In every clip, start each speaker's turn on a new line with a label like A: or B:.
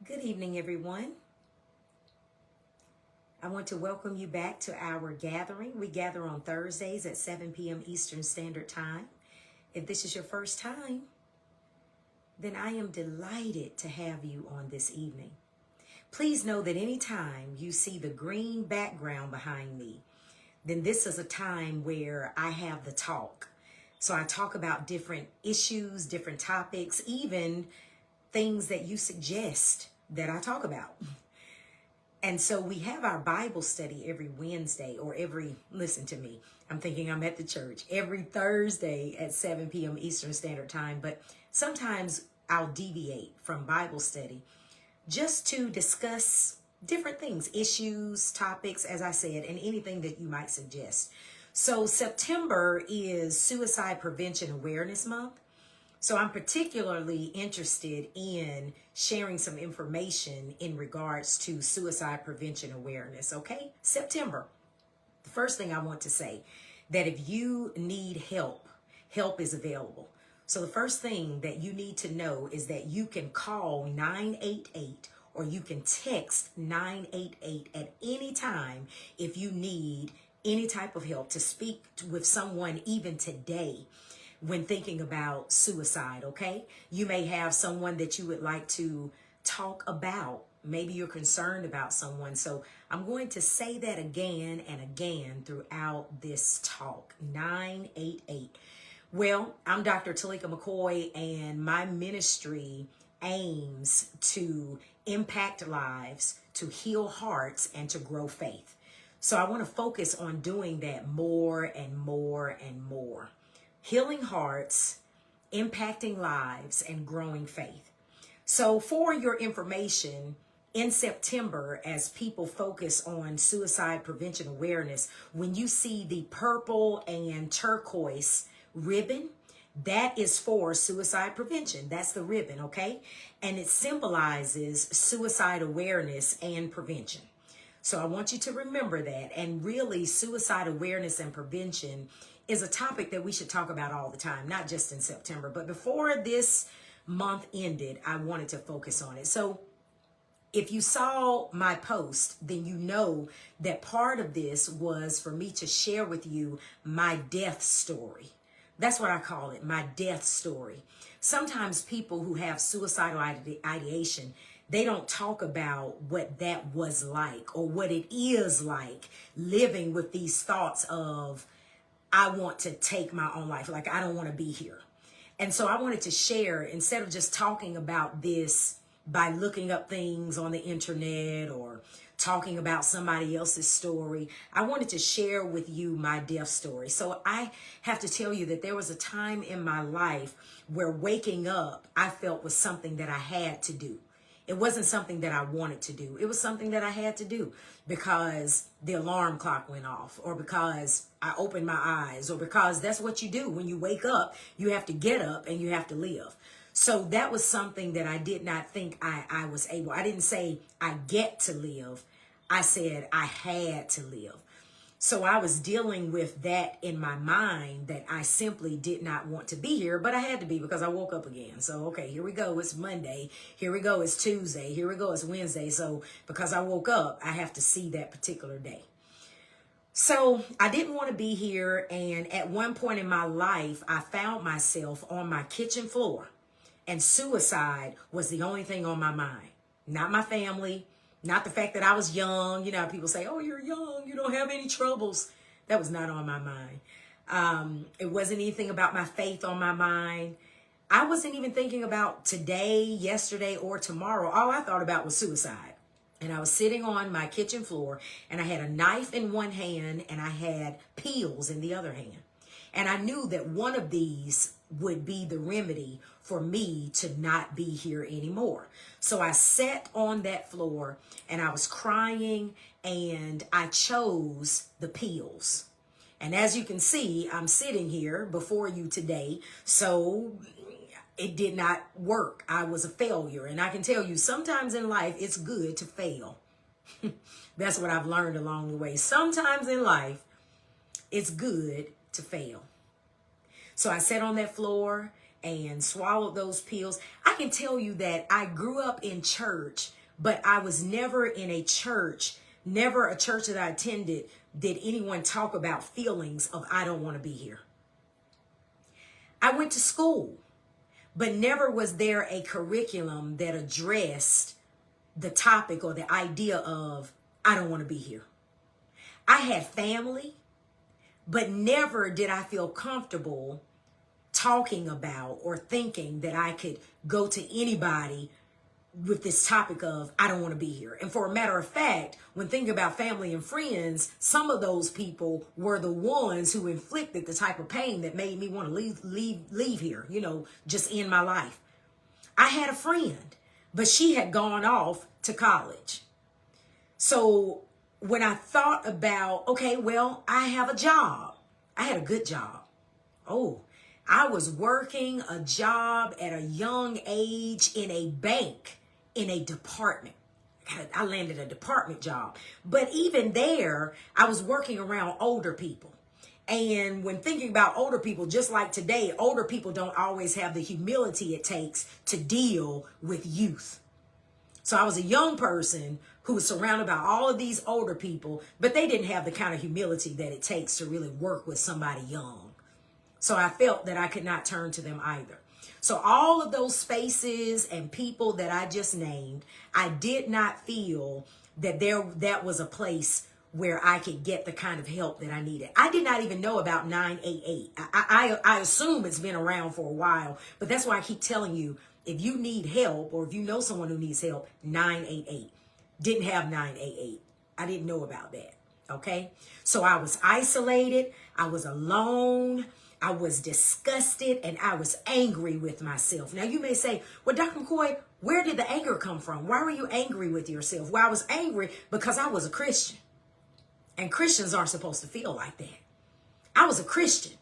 A: Good evening, everyone. I want to welcome you back to our gathering. We gather on Thursdays at 7 p.m. Eastern Standard Time. If this is your first time, then I am delighted to have you on this evening. Please know that anytime you see the green background behind me, then this is a time where I have the talk. So I talk about different issues, different topics, even things that you suggest that I talk about. And so we have our Bible study every Wednesday or listen to me, I'm thinking I'm at the church, every Thursday at 7 p.m. Eastern Standard Time. But sometimes I'll deviate from Bible study just to discuss different things, issues, topics, as I said, and anything that you might suggest. So September is Suicide Prevention Awareness Month. So I'm particularly interested in sharing some information in regards to suicide prevention awareness, okay? September. The first thing I want to say, that if you need help, help is available. So the first thing that you need to know is that you can call 988 or you can text 988 at any time if you need any type of help to speak with someone even today. When thinking about suicide, okay? You may have someone that you would like to talk about. Maybe you're concerned about someone. So I'm going to say that again and again throughout this talk. 988. Well, I'm Dr. Talika McCoy, and my ministry aims to impact lives, to heal hearts, and to grow faith. So I want to focus on doing that more and more and more. Healing hearts, impacting lives, and growing faith. So for your information, in September, as people focus on suicide prevention awareness, when you see the purple and turquoise ribbon, that is for suicide prevention. That's the ribbon, okay? And it symbolizes suicide awareness and prevention. So I want you to remember that. And really, suicide awareness and prevention is a topic that we should talk about all the time, not just in September. But before this month ended, I wanted to focus on it. So if you saw my post, then you know that part of this was for me to share with you my death story. That's what I call it, my death story. Sometimes people who have suicidal ideation, they don't talk about what that was like or what it is like living with these thoughts of, I want to take my own life. Like, I don't want to be here. And so I wanted to share, instead of just talking about this by looking up things on the internet or talking about somebody else's story, I wanted to share with you my death story. So I have to tell you that there was a time in my life where waking up, I felt was something that I had to do. It wasn't something that I wanted to do. It was something that I had to do because the alarm clock went off, or because I opened my eyes, or because that's what you do. When you wake up, you have to get up and you have to live. So that was something that I did not think I was able. I didn't say I get to live. I said I had to live. So I was dealing with that in my mind, that I simply did not want to be here, but I had to be because I woke up again. So, okay, here we go. It's Monday. Here we go. It's Tuesday. Here we go. It's Wednesday. So because I woke up, I have to see that particular day. So I didn't want to be here. And at one point in my life, I found myself on my kitchen floor, and suicide was the only thing on my mind. Not my family. Not the fact that I was young. You know, people say, oh, you're young, you don't have any troubles. That was not on my mind. It wasn't anything about my faith on my mind. I wasn't even thinking about today, yesterday, or tomorrow. All I thought about was suicide. And I was sitting on my kitchen floor, and I had a knife in one hand, and I had pills in the other hand. And I knew that one of these would be the remedy for me to not be here anymore. So I sat on that floor and I was crying, and I chose the pills. And as you can see, I'm sitting here before you today. So it did not work. I was a failure. And I can tell you, sometimes in life, it's good to fail. That's what I've learned along the way. Sometimes in life, it's good to fail. So I sat on that floor and swallowed those pills. I can tell you that I grew up in church but I was never in a church, never a church that I attended, did anyone talk about feelings of I don't want to be here. I went to school, but never was there a curriculum that addressed the topic or the idea of I don't want to be here. I had family, but never did I feel comfortable talking about or thinking that I could go to anybody with this topic of I don't want to be here. And for a matter of fact, when thinking about family and friends, some of those people were the ones who inflicted the type of pain that made me want to leave here, just end my life. I had a friend, but she had gone off to college. So when I thought about, okay, well, I have a job. I had a good job. Oh, I was working a job at a young age in a bank, in a department. I landed a department job. But even there, I was working around older people. And when thinking about older people, just like today, older people don't always have the humility it takes to deal with youth. So I was a young person who was surrounded by all of these older people, but they didn't have the kind of humility that it takes to really work with somebody young. So I felt that I could not turn to them either. So all of those spaces and people that I just named, I did not feel that that was a place where I could get the kind of help that I needed. I did not even know about 988. I assume it's been around for a while, but that's why I keep telling you, if you need help or if you know someone who needs help, 988. Didn't have 988. I didn't know about that. Okay. So I was isolated. I was alone. I was disgusted and I was angry with myself. Now you may say, well, Dr. McCoy, where did the anger come from? Why were you angry with yourself? Well, I was angry because I was a Christian and Christians aren't supposed to feel like that. I was a Christian.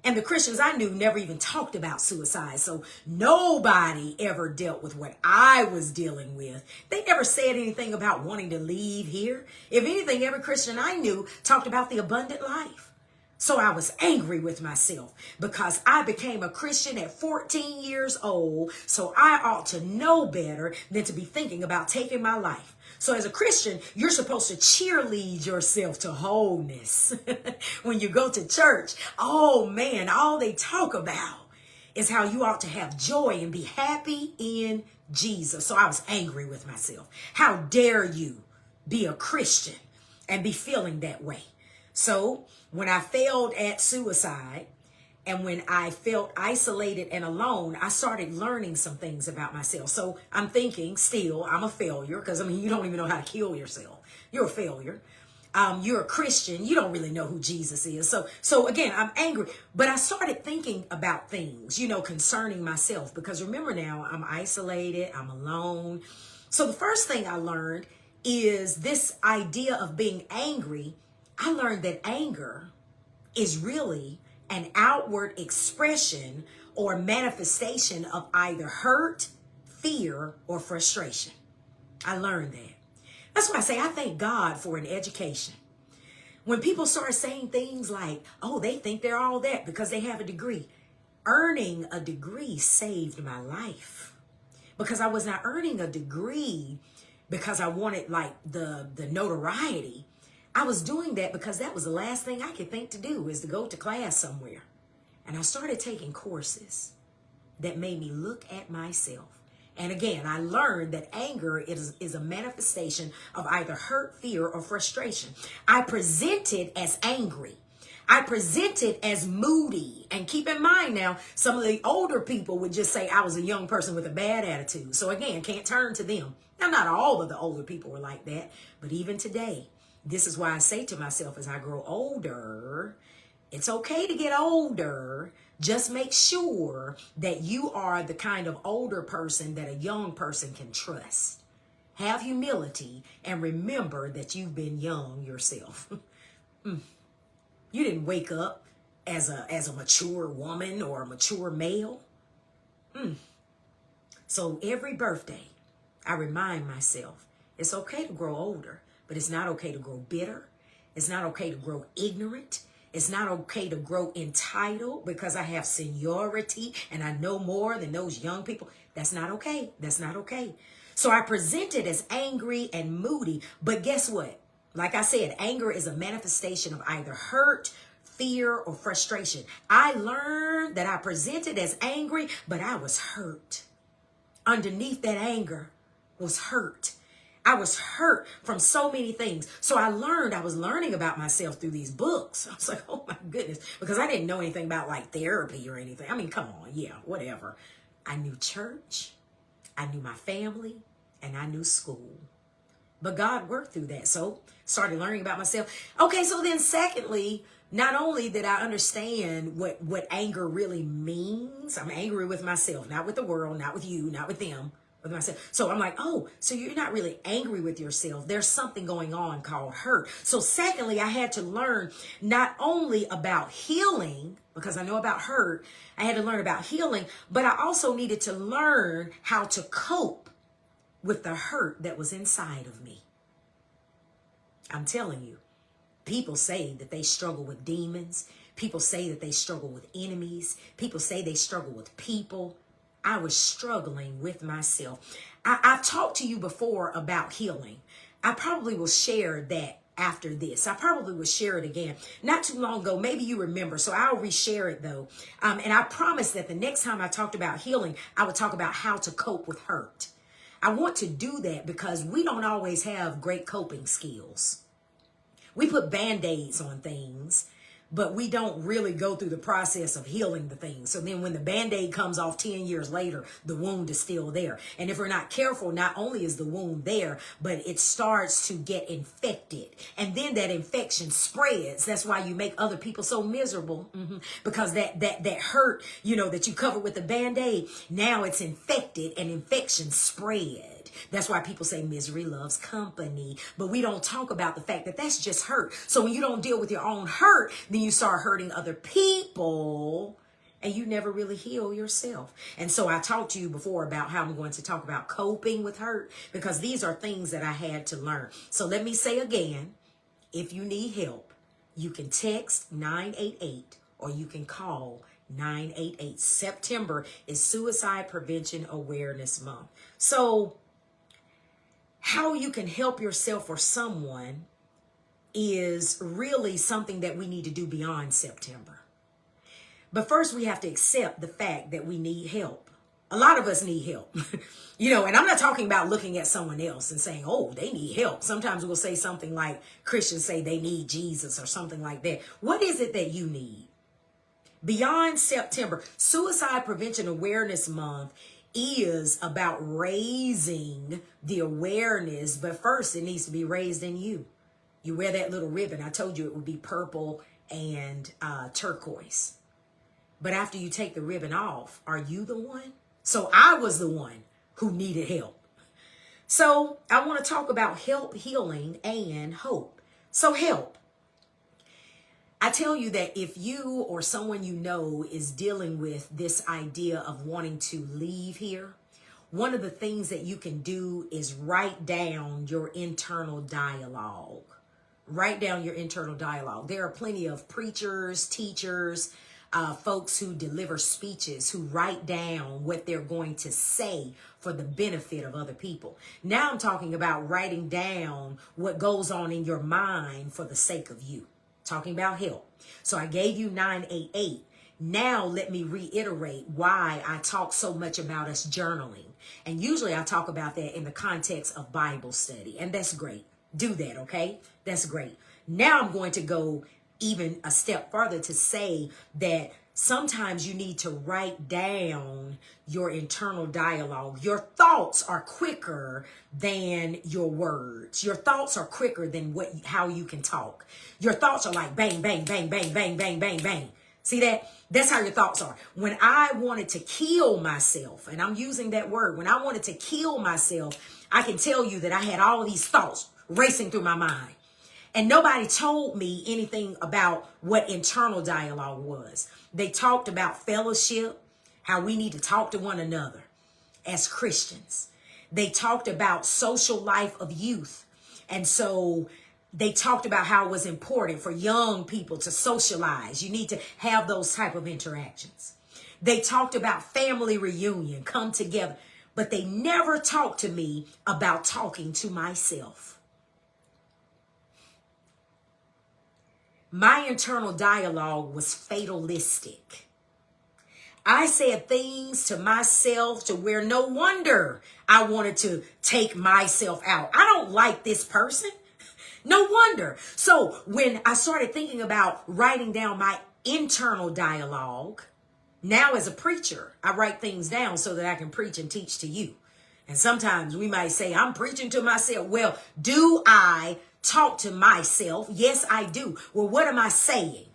A: And the Christians I knew never even talked about suicide. So nobody ever dealt with what I was dealing with. They never said anything about wanting to leave here. If anything, every Christian I knew talked about the abundant life. So I was angry with myself because I became a Christian at 14 years old. So I ought to know better than to be thinking about taking my life. So as a Christian, you're supposed to cheerlead yourself to wholeness. When you go to church, oh man, all they talk about is how you ought to have joy and be happy in Jesus. So I was angry with myself. How dare you be a Christian and be feeling that way? So when I failed at suicide and when I felt isolated and alone, I started learning some things about myself. So I'm thinking still I'm a failure because, you don't even know how to kill yourself. You're a failure. You're a Christian. You don't really know who Jesus is. So again, I'm angry. But I started thinking about things, concerning myself. Because remember now, I'm isolated. I'm alone. So the first thing I learned is this idea of being angry. I learned that anger is really an outward expression or manifestation of either hurt, fear, or frustration. I learned that. That's why I say I thank God for an education. When people start saying things like, oh, they think they're all that because they have a degree. Earning a degree saved my life. Because I was not earning a degree because I wanted the notoriety. I was doing that because that was the last thing I could think to do is to go to class somewhere. And I started taking courses that made me look at myself. And again, I learned that anger is a manifestation of either hurt, fear, or frustration. I presented as angry. I presented as moody. And keep in mind now, some of the older people would just say I was a young person with a bad attitude. So again, can't turn to them. Now, not all of the older people were like that, but even today, this is why I say to myself as I grow older, it's okay to get older. Just make sure that you are the kind of older person that a young person can trust. Have humility and remember that you've been young yourself. You didn't wake up as a mature woman or a mature male. So every birthday, I remind myself, it's okay to grow older. But it's not okay to grow bitter. It's not okay to grow ignorant. It's not okay to grow entitled because I have seniority and I know more than those young people. That's not okay. That's not okay. So I presented as angry and moody, but guess what? Like I said, anger is a manifestation of either hurt, fear, or frustration. I learned that I presented as angry, but I was hurt. Underneath that anger was hurt. I was hurt from so many things. So I was learning about myself through these books. I was like, oh my goodness, because I didn't know anything about like therapy or anything. I mean, come on, yeah, whatever. I knew church, I knew my family, and I knew school. But God worked through that. So started learning about myself. Okay, so then secondly, not only did I understand what anger really means, I'm angry with myself, not with the world, not with you, not with them, with myself. So I'm like, oh, so you're not really angry with yourself. There's something going on called hurt. So secondly, I had to learn not only about healing, because I know about hurt, I had to learn about healing, but I also needed to learn how to cope with the hurt that was inside of me. I'm telling you, people say that they struggle with demons. People say that they struggle with enemies. People say they struggle with people. I was struggling with myself. I've talked to you before about healing. I probably will share that after this. I probably will share it again. Not too long ago, maybe you remember, so I'll reshare it though. And I promise that the next time I talked about healing, I would talk about how to cope with hurt. I want to do that because we don't always have great coping skills. We put Band-Aids on things, but we don't really go through the process of healing the thing. So then when the Band-Aid comes off 10 years later, the wound is still there. And if we're not careful, not only is the wound there, but it starts to get infected. And then that infection spreads. That's why you make other people so miserable, because that hurt, that you covered with the Band-Aid, now it's infected and infection spread. That's why people say misery loves company. But we don't talk about the fact that that's just hurt. So when you don't deal with your own hurt, then you start hurting other people and you never really heal yourself. And so I talked to you before about how I'm going to talk about coping with hurt, because these are things that I had to learn. So let me say again, if you need help, you can text 988 or you can call 988. September is Suicide Prevention Awareness Month. So how you can help yourself or someone is really something that we need to do beyond September. But first we have to accept the fact that we need help. A lot of us need help, and I'm not talking about looking at someone else and saying, oh, they need help. Sometimes we'll say something like Christians say they need Jesus or something like that. What is it that you need? Beyond September, Suicide Prevention Awareness Month is about raising the awareness, but first it needs to be raised in you. You wear that little ribbon. I told you it would be purple and turquoise. But after you take the ribbon off, are you the one? So I was the one who needed help. So I want to talk about help, healing, and hope. So help. I tell you that if you or someone you know is dealing with this idea of wanting to leave here, one of the things that you can do is write down your internal dialogue. Write down your internal dialogue. There are plenty of preachers, teachers, folks who deliver speeches who write down what they're going to say for the benefit of other people. Now I'm talking about writing down what goes on in your mind for the sake of you. Talking about help. So I gave you 988. Now let me reiterate why I talk so much about us journaling. And usually I talk about that in the context of Bible study. And that's great. Do that, okay? That's great. Now I'm going to go even a step further to say that sometimes you need to write down your internal dialogue. Your thoughts are quicker than your words. Your thoughts are quicker than how you can talk. Your thoughts are like bang, bang, bang, bang, bang, bang, bang, bang. See that? That's how your thoughts are. When I wanted to kill myself, and I'm using that word, when I wanted to kill myself, I can tell you that I had all these thoughts racing through my mind. And nobody told me anything about what internal dialogue was. They talked about fellowship, how we need to talk to one another as Christians. They talked about social life of youth. And so they talked about how it was important for young people to socialize. You need to have those type of interactions. They talked about family reunion, come together. but they never talked to me about talking to myself. My internal dialogue was fatalistic. I said things to myself to where no wonder I wanted to take myself out. I don't like this person. No wonder. So when I started thinking about writing down my internal dialogue, now as a preacher, I write things down so that I can preach and teach to you. And sometimes we might say, I'm preaching to myself. Well, do I talk to myself? Yes, I do. Well, what am I saying?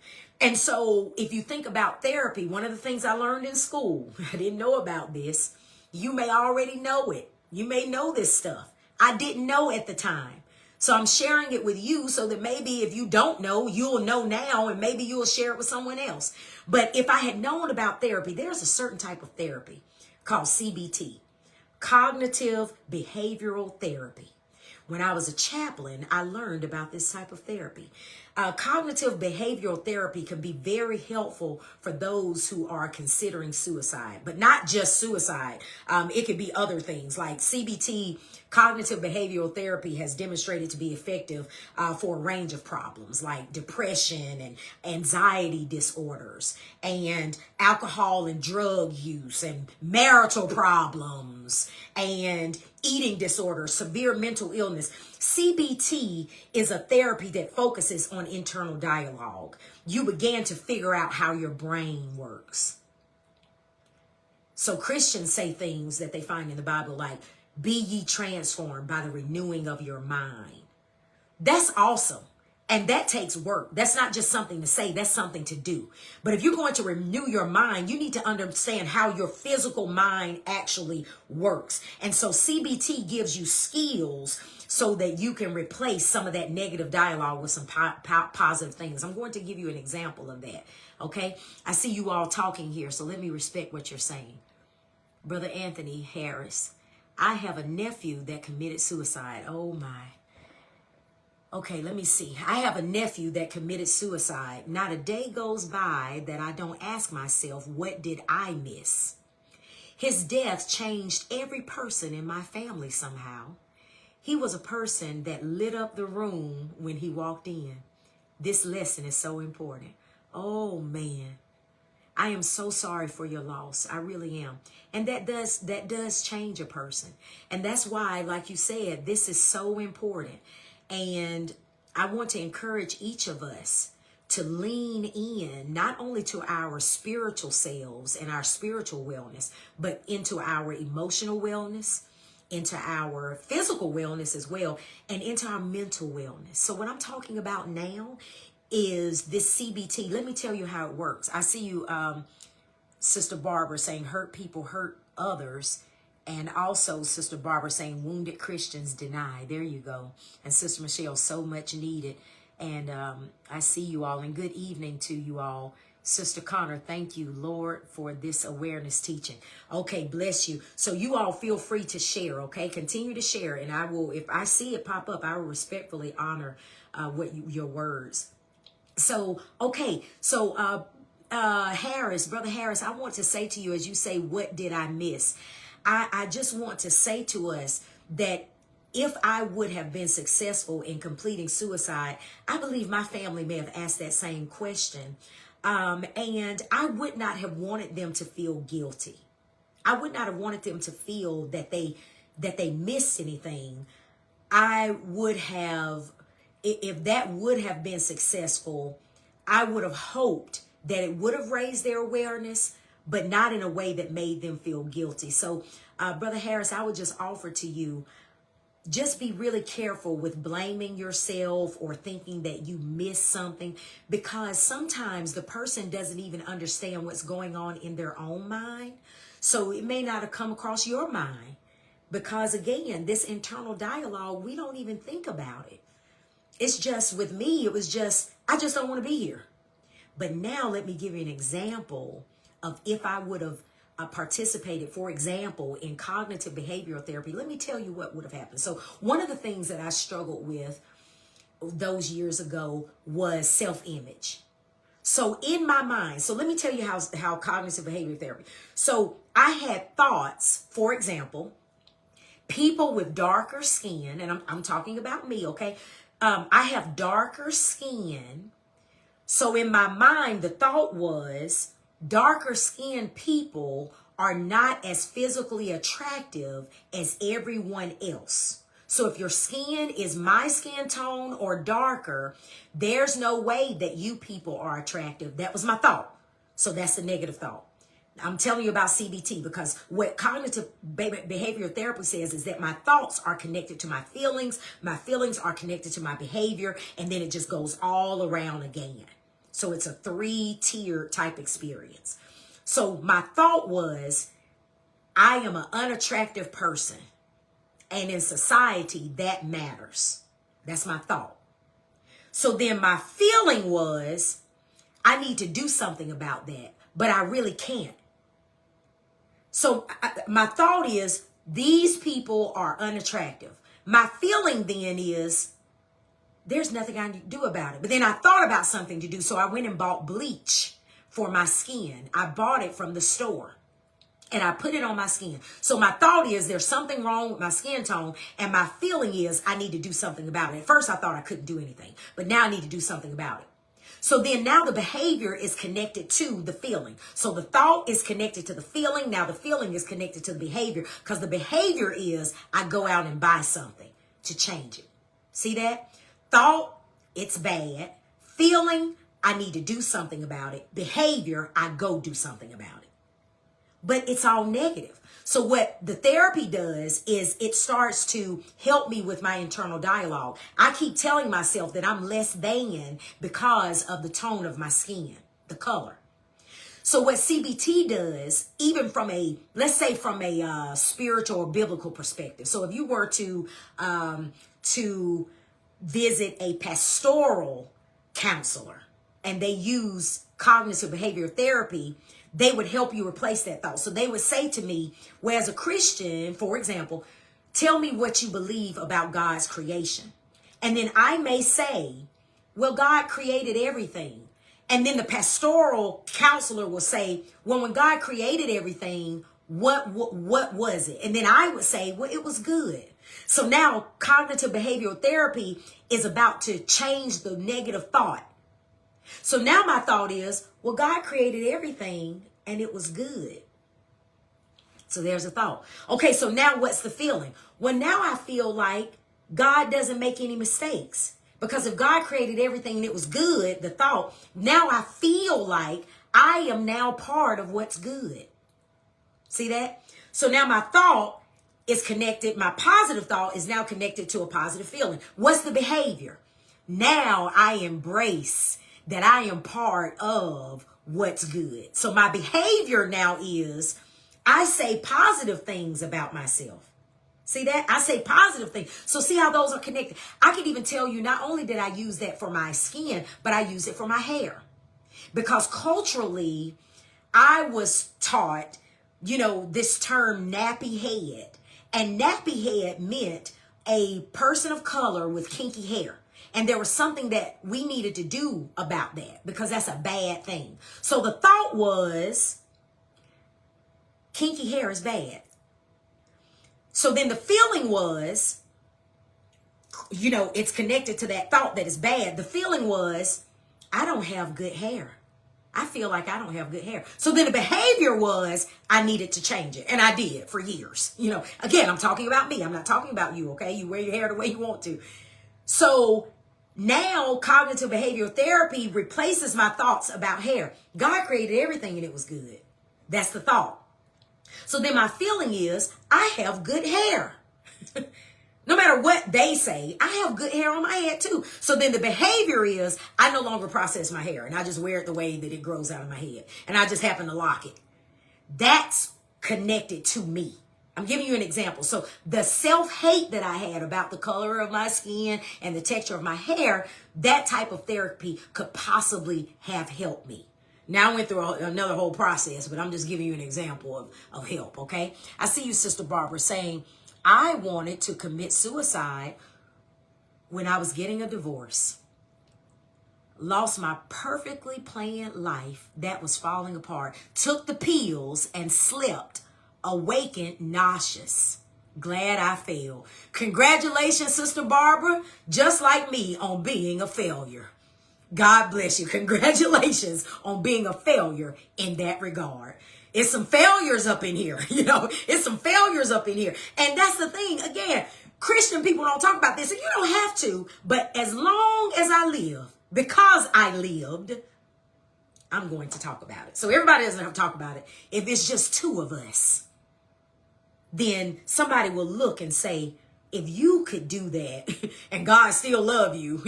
A: And so if you think about therapy, one of the things I learned in school, I didn't know about this. You may already know it. You may know this stuff. I didn't know at the time. So I'm sharing it with you so that maybe if you don't know, you'll know now, and maybe you'll share it with someone else. But if I had known about therapy, there's a certain type of therapy called CBT, cognitive behavioral therapy. When I was a chaplain, I learned about this type of therapy. Cognitive behavioral therapy can be very helpful for those who are considering suicide, but not just suicide. It could be other things like CBT. Cognitive behavioral therapy has demonstrated to be effective for a range of problems like depression and anxiety disorders and alcohol and drug use and marital problems and eating disorders, severe mental illness. CBT is a therapy that focuses on internal dialogue. You begin to figure out how your brain works. So Christians say things that they find in the Bible like, be ye transformed by the renewing of your mind. That's awesome. And that takes work. That's not just something to say, that's something to do. But if you're going to renew your mind, you need to understand how your physical mind actually works. And so CBT gives you skills so that you can replace some of that negative dialogue with some positive things. I'm going to give you an example of that. Okay. I see you all talking here, so let me respect what you're saying. Brother Anthony Harris, I have a nephew that committed suicide. Oh my. Okay, let me see. I have a nephew that committed suicide. Not a day goes by that I don't ask myself, what did I miss? His death changed every person in my family somehow. He was a person that lit up the room when he walked in. This lesson is so important. Oh man, I am so sorry for your loss. I really am. And that does change a person. And that's why, like you said, this is so important. And I want to encourage each of us to lean in not only to our spiritual selves and our spiritual wellness, but into our emotional wellness, into our physical wellness as well, and into our mental wellness. So what I'm talking about now is this CBT. Let me tell you how it works. I see you, Sister Barbara, saying hurt people hurt others. And also Sister Barbara saying wounded Christians deny. There you go. And Sister Michelle, so much needed. And I see you all. And good evening to you all. Sister Connor, thank you, Lord, for this awareness teaching. Okay, bless you. So you all feel free to share, okay? Continue to share. And I will, if I see it pop up, I will respectfully honor your words. So, okay. So, Harris, Brother Harris, I want to say to you, as you say, what did I miss? I just want to say to us that if I would have been successful in completing suicide, I believe my family may have asked that same question. And I would not have wanted them to feel guilty. I would not have wanted them to feel that they missed anything. I would have, if that would have been successful, I would have hoped that it would have raised their awareness, but not in a way that made them feel guilty. So, Brother Harris, I would just offer to you, just be really careful with blaming yourself or thinking that you missed something, because sometimes the person doesn't even understand what's going on in their own mind. So it may not have come across your mind because, again, this internal dialogue, we don't even think about it. It's just with me, it was just, I just don't want to be here. But now let me give you an example of if I would have participated, for example, in cognitive behavioral therapy. Let me tell you what would have happened. So one of the things that I struggled with those years ago was self-image. So in my mind, so let me tell you how cognitive behavioral therapy. So I had thoughts, for example, people with darker skin, and I'm talking about me, okay? I have darker skin. So in my mind, the thought was darker skinned people are not as physically attractive as everyone else. So if your skin is my skin tone or darker, there's no way that you people are attractive. That was my thought. So that's the negative thought. I'm telling you about CBT because what cognitive behavioral therapy says is that my thoughts are connected to my feelings are connected to my behavior, and then it just goes all around again. So it's a 3-tier type experience. So my thought was, I am an unattractive person, and in society that matters. That's my thought. So then my feeling was, I need to do something about that, but I really can't. So my thought is, these people are unattractive. My feeling then is, there's nothing I can do about it. But then I thought about something to do, so I went and bought bleach for my skin. I bought it from the store, and I put it on my skin. So my thought is, there's something wrong with my skin tone, and my feeling is, I need to do something about it. At first, I thought I couldn't do anything, but now I need to do something about it. So then now the behavior is connected to the feeling. So the thought is connected to the feeling. Now the feeling is connected to the behavior, because the behavior is, I go out and buy something to change it. See that? Thought, it's bad. Feeling, I need to do something about it. Behavior, I go do something about it. But it's all negative. So what the therapy does is it starts to help me with my internal dialogue. I keep telling myself that I'm less than because of the tone of my skin, the color. So what CBT does, even from a, let's say from a spiritual or biblical perspective. So if you were to visit a pastoral counselor and they use cognitive behavioral therapy, they would help you replace that thought. So they would say to me, well, as a Christian, for example, tell me what you believe about God's creation. And then I may say, well, God created everything. And then the pastoral counselor will say, well, when God created everything, what was it? And then I would say, well, it was good. So now cognitive behavioral therapy is about to change the negative thought. So now my thought is, well, God created everything and it was good. So there's a thought. Okay, so now what's the feeling? Well, now I feel like God doesn't make any mistakes. Because if God created everything and it was good, the thought, now I feel like I am now part of what's good. See that? So now my thought is connected. My positive thought is now connected to a positive feeling. What's the behavior? Now I embrace that I am part of what's good. So my behavior now is, I say positive things about myself. See that? I say positive things. So see how those are connected. I can even tell you, not only did I use that for my skin, but I use it for my hair. Because culturally, I was taught, this term nappy head. And nappy head meant a person of color with kinky hair. And there was something that we needed to do about that because that's a bad thing. So the thought was, kinky hair is bad. So then the feeling was, it's connected to that thought that is bad. The feeling was, I don't have good hair. I feel like I don't have good hair. So then the behavior was, I needed to change it. And I did for years. Again, I'm talking about me. I'm not talking about you, okay? You wear your hair the way you want to. So now cognitive behavioral therapy replaces my thoughts about hair. God created everything and it was good. That's the thought. So then my feeling is, I have good hair. No matter what they say, I have good hair on my head too. So then the behavior is, I no longer process my hair and I just wear it the way that it grows out of my head. And I just happen to lock it. That's connected to me. I'm giving you an example. So the self-hate that I had about the color of my skin and the texture of my hair, that type of therapy could possibly have helped me. Now I went through another whole process, but I'm just giving you an example of help, okay? I see you, Sister Barbara, saying, I wanted to commit suicide when I was getting a divorce. lost my perfectly planned life that was falling apart, took the pills and slept, awakened nauseous. Glad I failed. Congratulations, Sister Barbara, just like me on being a failure. God bless you. Congratulations on being a failure in that regard. It's some failures up in here, it's some failures up in here. And that's the thing. Again, Christian people don't talk about this, and you don't have to, but as long as I live, because I lived, I'm going to talk about it. So everybody doesn't have to talk about it. If it's just two of us, then somebody will look and say, if you could do that and God still love you,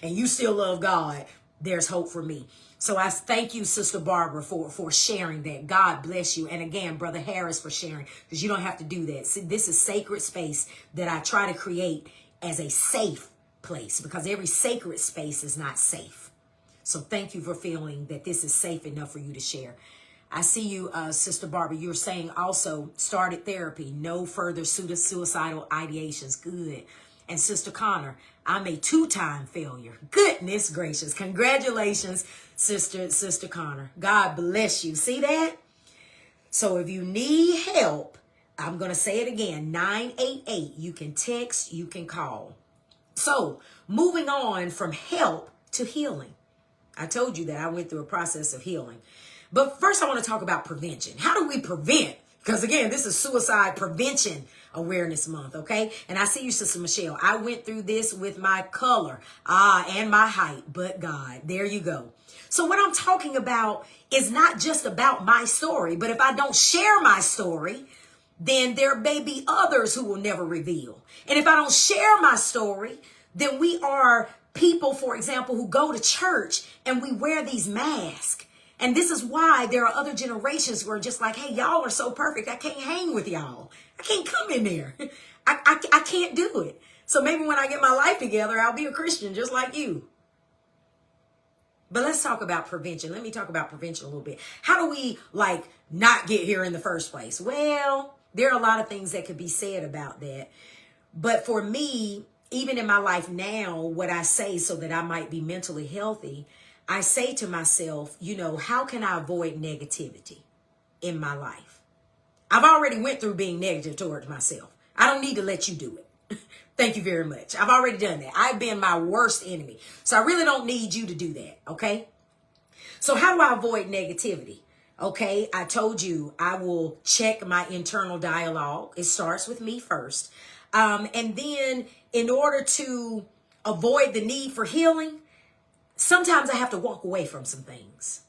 A: and you still love God, there's hope for me. So I thank you, Sister Barbara, for sharing that. God bless you. And again, Brother Harris, for sharing, because you don't have to do that. See, this is sacred space that I try to create as a safe place, because every sacred space is not safe. So thank you for feeling that this is safe enough for you to share. I see you, Sister Barbara. You're saying also started therapy, no further suicidal ideations. Good. And Sister Connor, I'm a 2-time failure. Goodness gracious. Congratulations, Sister Connor. God bless you. See that? So if you need help, I'm going to say it again, 988. You can text, you can call. So moving on from help to healing. I told you that I went through a process of healing. But first I want to talk about prevention. How do we prevent? Because again, this is Suicide Prevention Awareness Month, okay? And I see you, Sister Michelle. I went through this with my color, and my height, but God, there you go. So what I'm talking about is not just about my story, but if I don't share my story, then there may be others who will never reveal. And if I don't share my story, then we are people, for example, who go to church and we wear these masks. And this is why there are other generations who are just like, hey, y'all are so perfect. I can't hang with y'all. I can't come in there. I can't do it. So maybe when I get my life together, I'll be a Christian just like you. But let's talk about prevention. Let me talk about prevention a little bit. How do we not get here in the first place? Well, there are a lot of things that could be said about that. But for me, even in my life now, what I say so that I might be mentally healthy, I say to myself, how can I avoid negativity in my life? I've already went through being negative towards myself. I don't need to let you do it. Thank you very much. I've already done that. I've been my worst enemy. So I really don't need you to do that. Okay. So how do I avoid negativity? Okay. I told you I will check my internal dialogue. It starts with me first. And then in order to avoid the need for healing, sometimes I have to walk away from some things.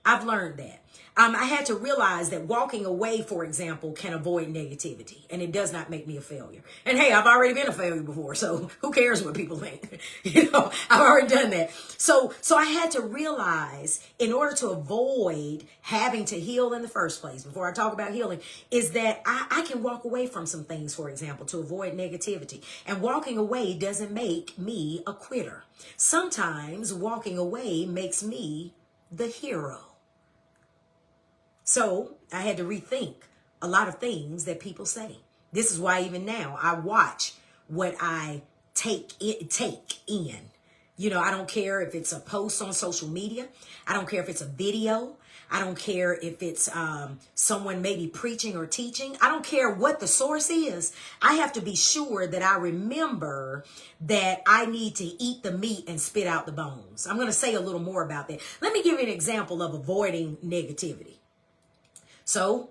A: I've learned that. I had to realize that walking away, for example, can avoid negativity, and it does not make me a failure. And hey, I've already been a failure before, so who cares what people think? I've already done that. So I had to realize, in order to avoid having to heal in the first place, before I talk about healing, is that I can walk away from some things, for example, to avoid negativity. And walking away doesn't make me a quitter. Sometimes walking away makes me the hero. So I had to rethink a lot of things that people say. This is why even now I watch what I take in. I don't care if it's a post on social media. I don't care if it's a video. I don't care if it's someone maybe preaching or teaching. I don't care what the source is. I have to be sure that I remember that I need to eat the meat and spit out the bones. I'm going to say a little more about that. Let me give you an example of avoiding negativity. So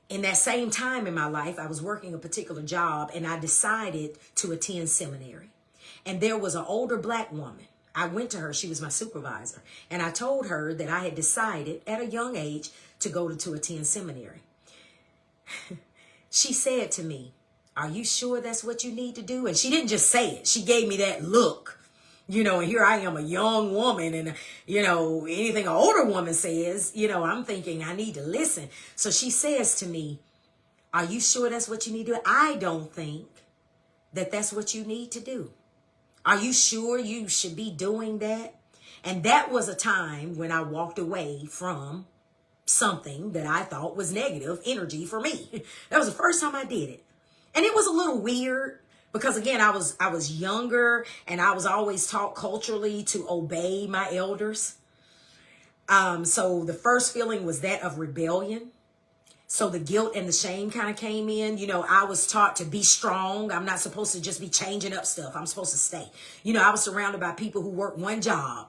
A: in that same time in my life, I was working a particular job and I decided to attend seminary. And there was an older black woman. I went to her. She was my supervisor. And I told her that I had decided at a young age to go to attend seminary. She said to me, "Are you sure that's what you need to do?" And she didn't just say it. She gave me that look. And here I am, a young woman, and, anything an older woman says, I'm thinking I need to listen. So she says to me, "Are you sure that's what you need to do?" "I don't think that that's what you need to do." "Are you sure you should be doing that?" And that was a time when I walked away from something that I thought was negative energy for me. That was the first time I did it. And it was a little weird Because again, I was younger and I was always taught culturally to obey my elders. So the first feeling was that of rebellion. So the guilt and the shame kind of came in. You know, I was taught to be strong. I'm not supposed to just be changing up stuff. I'm supposed to stay. You know, I was surrounded by people who worked one job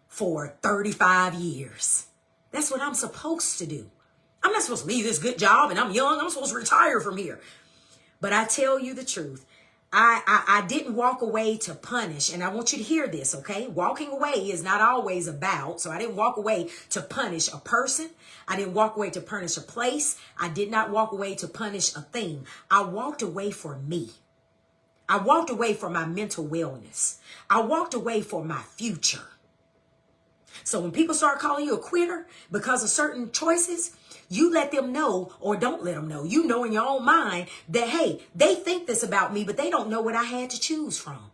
A: for 35 years. That's what I'm supposed to do. I'm not supposed to leave this good job and I'm young. I'm supposed to retire from here. But I tell you the truth. I didn't walk away to punish. And I want you to hear this, okay? Walking away is not always about. So I didn't walk away to punish a person. I didn't walk away to punish a place. I did not walk away to punish a thing. I walked away for me. I walked away for my mental wellness. I walked away for my future. So when people start calling you a quitter because of certain choices, you let them know, or don't let them know. You know in your own mind that, hey, they think this about me, but they don't know what I had to choose from.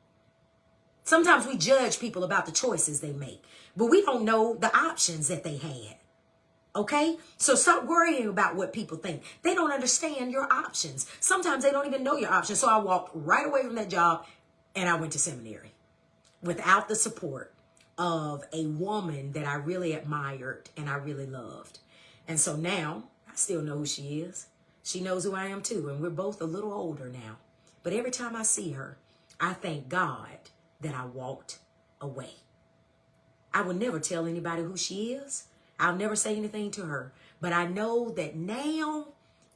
A: Sometimes we judge people about the choices they make, but we don't know the options that they had. Okay? So stop worrying about what people think. They don't understand your options. Sometimes they don't even know your options. So I walked right away from that job and I went to seminary without the support of a woman that I really admired and I really loved. And so now I still know who she is. She knows who I am too. And we're both a little older now. But every time I see her, I thank God that I walked away. I will never tell anybody who she is. I'll never say anything to her. But I know that now,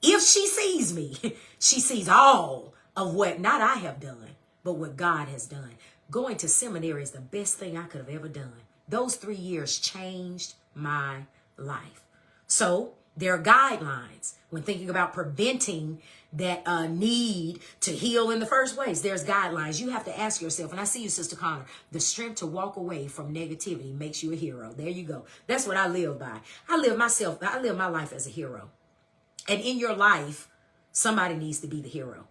A: if she sees me, she sees all of what not I have done, but what God has done. Going to seminary is the best thing I could have ever done. Those 3 years changed my life. So there are guidelines when thinking about preventing that need to heal in the first place. There's guidelines. You have to ask yourself, and I see you, Sister Connor, the strength to walk away from negativity makes you a hero. There you go. That's what I live by. I live my life as a hero. And in your life, somebody needs to be the hero.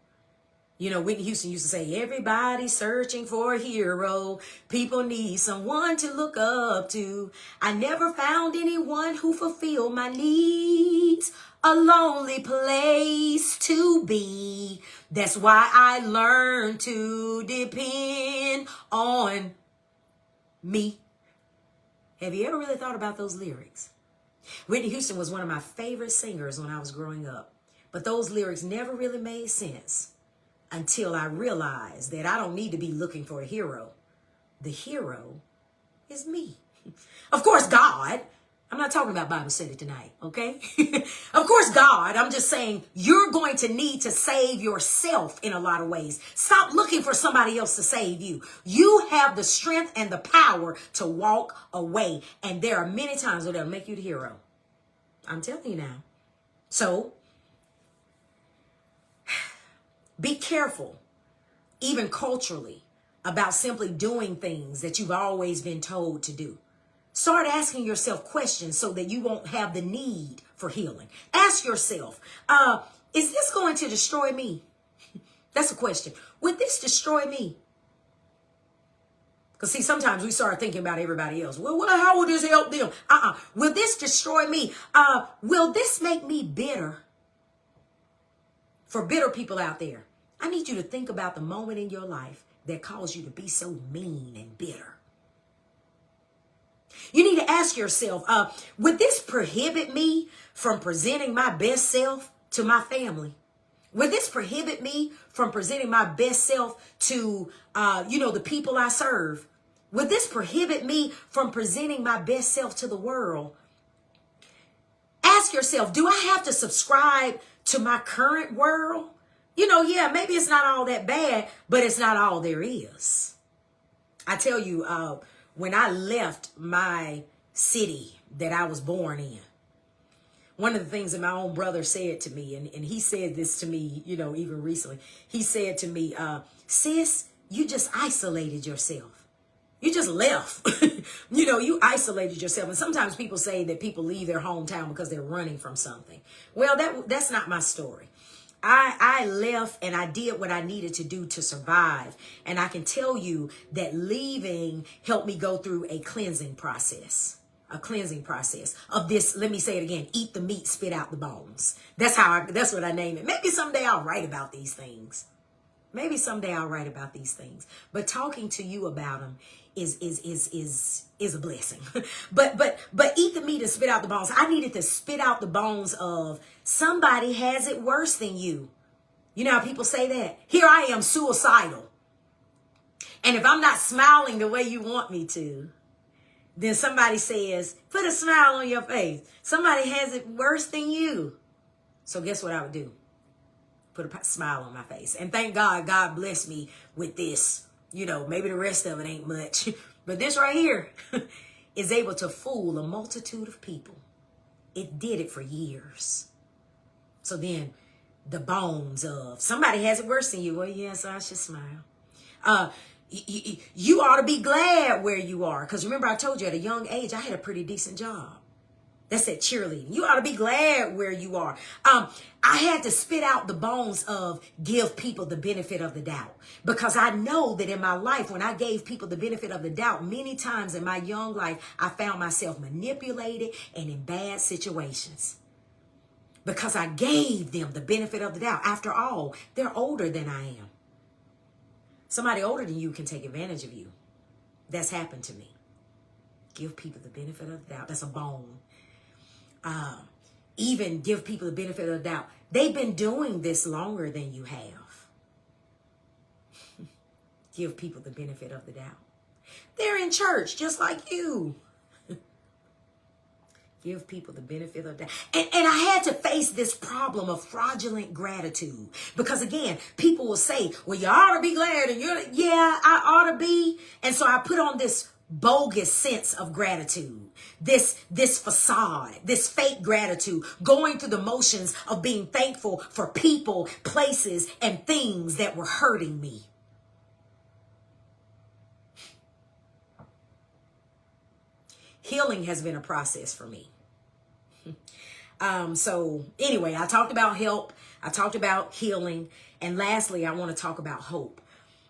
A: You know, Whitney Houston used to say, everybody's searching for a hero. People need someone to look up to. I never found anyone who fulfilled my needs. A lonely place to be. That's why I learned to depend on me. Have you ever really thought about those lyrics? Whitney Houston was one of my favorite singers when I was growing up. But those lyrics never really made sense until I realized that I don't need to be looking for a hero. The hero is me. Of course, God. I'm not talking about Bible study tonight, okay? Of course, God. I'm just saying you're going to need to save yourself in a lot of ways. Stop looking for somebody else to save you. You have the strength and the power to walk away. And there are many times where they'll make you the hero. I'm telling you now. So, be careful, even culturally, about simply doing things that you've always been told to do. Start asking yourself questions so that you won't have the need for healing. Ask yourself, is this going to destroy me? That's a question. Would this destroy me? Because see, sometimes we start thinking about everybody else. Well, how will this help them? Will this destroy me? Will this make me bitter? For bitter people out there, I need you to think about the moment in your life that caused you to be so mean and bitter. You need to ask yourself, would this prohibit me from presenting my best self to my family? Would this prohibit me from presenting my best self to, the people I serve? Would this prohibit me from presenting my best self to the world? Ask yourself, do I have to subscribe to my current world? Yeah, maybe it's not all that bad, but it's not all there is. I tell you, when I left my city that I was born in, one of the things that my own brother said to me, and he said this to me, even recently, he said to me, sis, you just isolated yourself. You just left. You isolated yourself. And sometimes people say that people leave their hometown because they're running from something. Well, that's not my story. I left and I did what I needed to do to survive. And I can tell you that leaving helped me go through a cleansing process of this. Let me say it again. Eat the meat, spit out the bones. That's what I name it. Maybe someday I'll write about these things. Maybe someday I'll write about these things. But talking to you about them is a blessing. but eat the meat and spit out the bones. I needed to spit out the bones of somebody has it worse than you. You know how people say that? Here I am, suicidal. And if I'm not smiling the way you want me to, then somebody says, put a smile on your face. Somebody has it worse than you. So guess what I would do? Put a smile on my face. And thank God, God blessed me with this. You know, maybe the rest of it ain't much. But this right here is able to fool a multitude of people. It did it for years. So then the bones of somebody has it worse than you. Well, yeah, so I should smile. You ought to be glad where you are. Because remember, I told you at a young age, I had a pretty decent job. That's at cheerleading. You ought to be glad where you are. I had to spit out the bones of give people the benefit of the doubt. Because I know that in my life, when I gave people the benefit of the doubt, many times in my young life, I found myself manipulated and in bad situations. Because I gave them the benefit of the doubt. After all, they're older than I am. Somebody older than you can take advantage of you. That's happened to me. Give people the benefit of the doubt. That's a bone. Even give people the benefit of the doubt. They've been doing this longer than you have. Give people the benefit of the doubt. They're in church just like you. Give people the benefit of the doubt. And I had to face this problem of fraudulent gratitude. Because again, people will say, well, you ought to be glad. And you're, yeah, I ought to be. And so I put on this bogus sense of gratitude. This facade, this fake gratitude, going through the motions of being thankful for people, places, and things that were hurting me. Healing has been a process for me. So anyway, I talked about help. I talked about healing. And lastly, I want to talk about hope.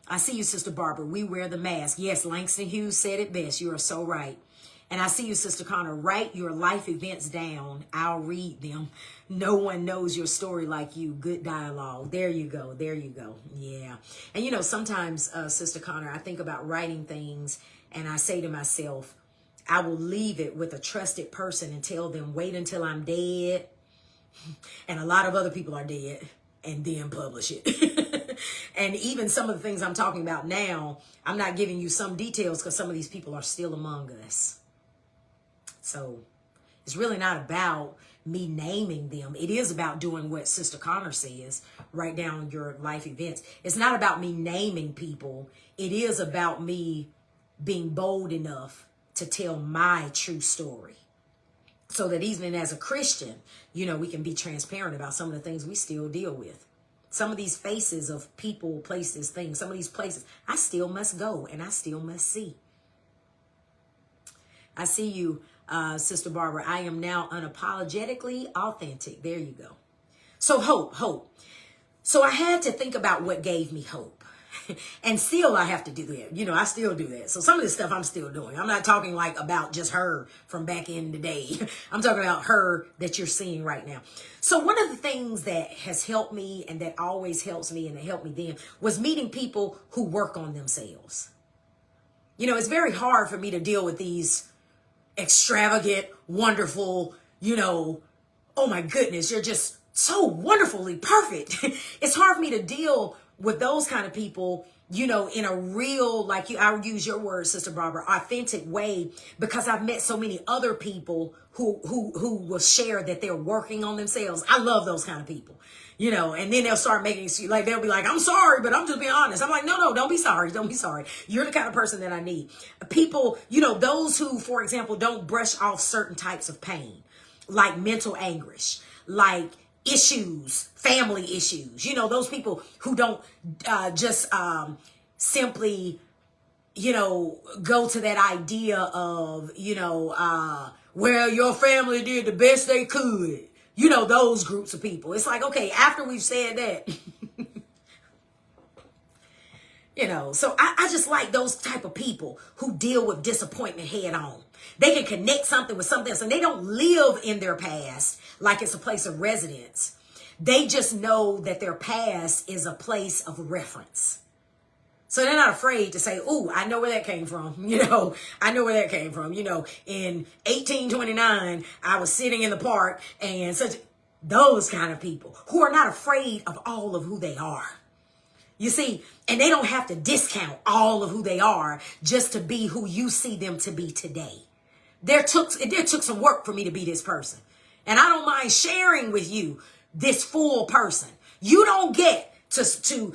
A: I see you, Sister Barbara. We wear the mask. Yes, Langston Hughes said it best. You are so right. And I see you, Sister Connor. Write your life events down. I'll read them. No one knows your story like you. Good dialogue. There you go. There you go. Yeah. And you know, sometimes, Sister Connor, I think about writing things and I say to myself, I will leave it with a trusted person and tell them, wait until I'm dead. And a lot of other people are dead, and then publish it. And even some of the things I'm talking about now, I'm not giving you some details because some of these people are still among us. So it's really not about me naming them. It is about doing what Sister Connor says, write down your life events. It's not about me naming people. It is about me being bold enough to tell my true story. So that even as a Christian, you know, we can be transparent about some of the things we still deal with. Some of these faces of people, places, things, some of these places, I still must go and I still must see. I see you, Sister Barbara. I am now unapologetically authentic. There you go. So hope. So I had to think about what gave me hope. And still I have to do that. You know, I still do that. So some of this stuff I'm still doing. I'm not talking like about just her from back in the day. I'm talking about her that you're seeing right now. So one of the things that has helped me and that always helps me and that helped me then was meeting people who work on themselves. You know, it's very hard for me to deal with these extravagant, wonderful, you know, oh my goodness, you're just so wonderfully perfect. It's hard for me to deal with those kind of people, you know, in a real, like you, I'll use your words, Sister Barbara, authentic way, because I've met so many other people who will share that they're working on themselves. I love those kind of people, you know, and then they'll start making, like, they'll be like, I'm sorry, but I'm just being honest. I'm like, no, don't be sorry. Don't be sorry. You're the kind of person that I need. People, you know, those who, for example, don't brush off certain types of pain, like mental anguish, like issues, family issues, you know, those people who don't just simply, you know, go to that idea of, you know, well, your family did the best they could, you know, those groups of people. It's like, okay, after we've said that, you know, so I just like those type of people who deal with disappointment head on. They can connect something with something else, and they don't live in their past like it's a place of residence. They just know that their past is a place of reference. So they're not afraid to say, "Oh, I know where that came from." I know where that came from. In 1829, I was sitting in the park and such. Those kind of people who are not afraid of all of who they are. You see, and they don't have to discount all of who they are just to be who you see them to be today. There took some work for me to be this person. And I don't mind sharing with you this full person. You don't get to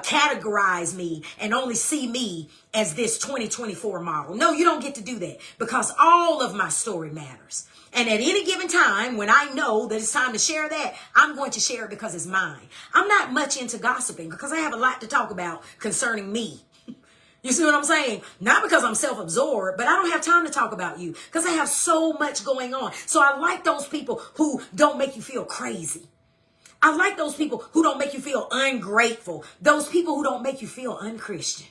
A: categorize me and only see me as this 2024 model. No, you don't get to do that, because all of my story matters. And at any given time, when I know that it's time to share that, I'm going to share it because it's mine. I'm not much into gossiping because I have a lot to talk about concerning me. You see what I'm saying? Not because I'm self-absorbed, but I don't have time to talk about you because I have so much going on. So I like those people who don't make you feel crazy. I like those people who don't make you feel ungrateful. Those people who don't make you feel unchristian.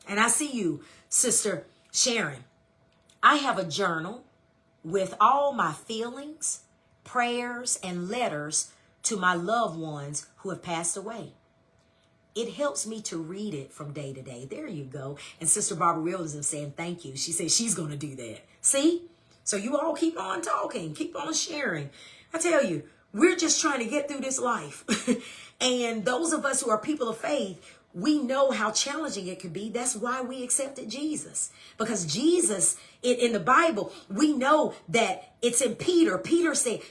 A: And I see you, Sister Sharon. I have a journal with all my feelings, prayers, and letters to my loved ones who have passed away. It helps me to read it from day to day. There you go. And Sister Barbara Williams is saying thank you. She said she's going to do that. See? So you all keep on talking. Keep on sharing. I tell you, we're just trying to get through this life. And those of us who are people of faith, we know how challenging it could be. That's why we accepted Jesus. Because Jesus, in the Bible, we know that it's in Peter. Peter said,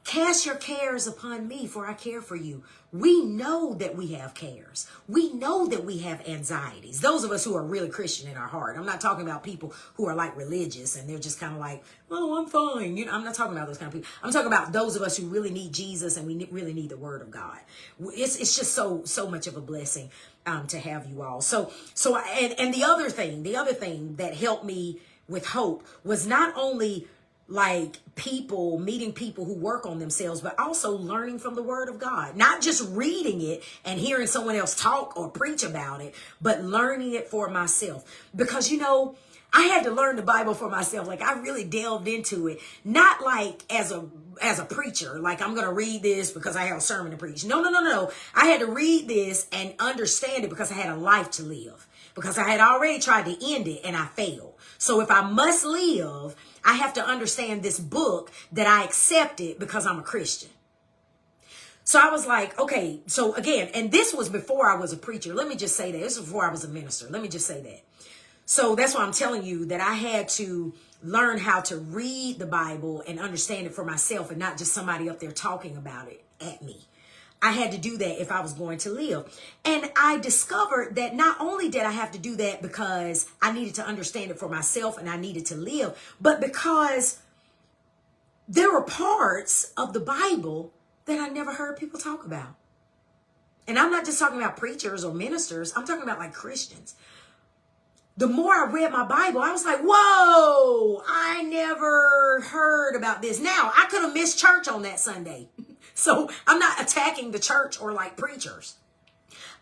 A: cast your cares upon me, for I care for you. We know that we have cares. We know that we have anxieties. Those of us who are really Christian in our heart. I'm not talking about people who are like religious and they're just kind of like, "Oh, I'm fine." I'm not talking about those kind of people. I'm talking about those of us who really need Jesus and we really need the Word of God. It's just so much of a blessing to have you all. And the other thing that helped me with hope was not only like meeting people who work on themselves, but also learning from the Word of God. Not just reading it and hearing someone else talk or preach about it, but learning it for myself. Because, I had to learn the Bible for myself. Like, I really delved into it, not like as a preacher, like I'm going to read this because I have a sermon to preach. No. I had to read this and understand it because I had a life to live, because I had already tried to end it and I failed. So if I must live, I have to understand this book that I accepted because I'm a Christian. So I was like, okay, so again, and this was before I was a preacher. Let me just say that. This was before I was a minister. Let me just say that. So that's why I'm telling you that I had to learn how to read the Bible and understand it for myself and not just somebody up there talking about it at me. I had to do that if I was going to live. And I discovered that not only did I have to do that because I needed to understand it for myself and I needed to live, but because there were parts of the Bible that I never heard people talk about. And I'm not just talking about preachers or ministers. I'm talking about like Christians. The more I read my Bible, I was like, whoa, I never heard about this. Now, I could have missed church on that Sunday. So I'm not attacking the church or like preachers.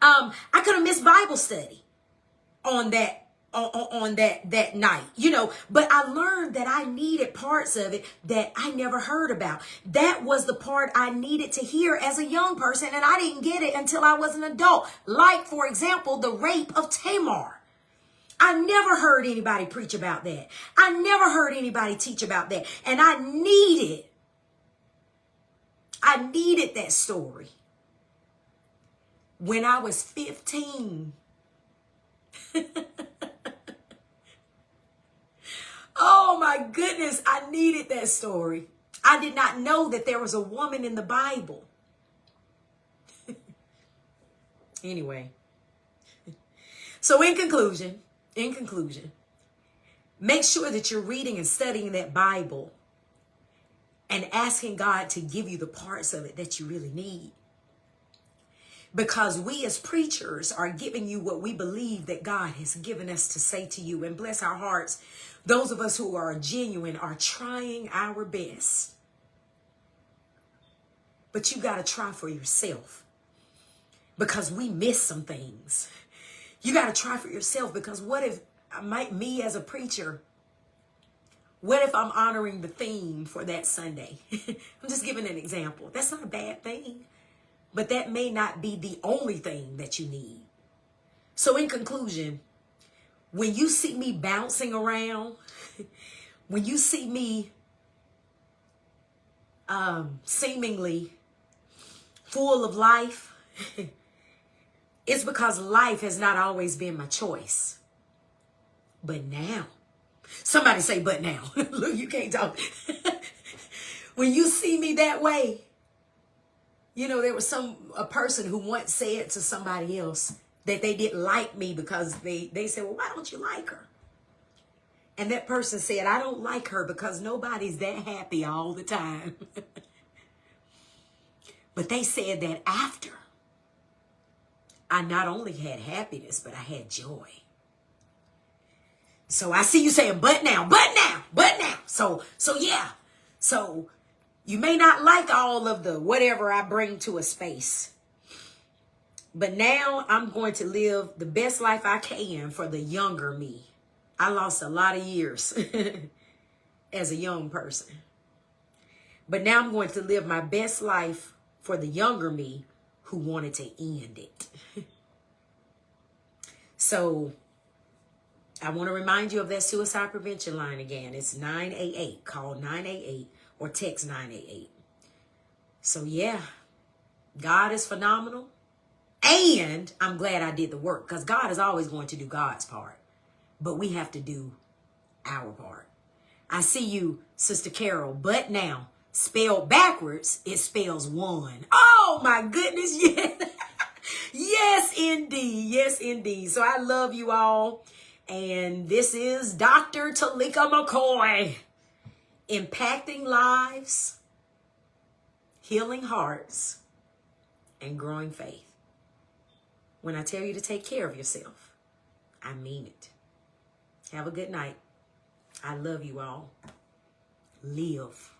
A: I could have missed Bible study on that night, but I learned that I needed parts of it that I never heard about. That was the part I needed to hear as a young person, and I didn't get it until I was an adult. Like, for example, the rape of Tamar. I never heard anybody preach about that. I never heard anybody teach about that. And I needed that story when I was 15. Oh my goodness, I needed that story. I did not know that there was a woman in the Bible. Anyway, so in conclusion, make sure that you're reading and studying that Bible and asking God to give you the parts of it that you really need. Because we as preachers are giving you what we believe that God has given us to say to you. And bless our hearts, those of us who are genuine are trying our best. But you got to try for yourself, because we miss some things. You got to try for yourself, because what if me as a preacher, What if I'm honoring the theme for that Sunday? I'm just giving an example. That's not a bad thing, but that may not be the only thing that you need. So in conclusion, when you see me bouncing around, when you see me seemingly full of life, it's because life has not always been my choice. But now, somebody say, but now. Look, you can't talk. When you see me that way, you know, there was a person who once said to somebody else that they didn't like me because they said, well, why don't you like her? And that person said, I don't like her because nobody's that happy all the time. But they said that after I not only had happiness, but I had joy. So I see you saying, but now, but now, but now. So yeah. So you may not like all of the whatever I bring to a space. But now I'm going to live the best life I can for the younger me. I lost a lot of years as a young person. But now I'm going to live my best life for the younger me who wanted to end it. So I want to remind you of that suicide prevention line again. It's 988. Call 988 or text 988. So yeah, God is phenomenal. And I'm glad I did the work because God is always going to do God's part. But we have to do our part. I see you, Sister Carol. But now, spelled backwards, it spells one. Oh my goodness, yes. Yes, indeed. Yes, indeed. So I love you all. And this is Dr. Talika McCoy. Impacting lives, healing hearts, and growing faith. When I tell you to take care of yourself, I mean it. Have a good night. I love you all. Live.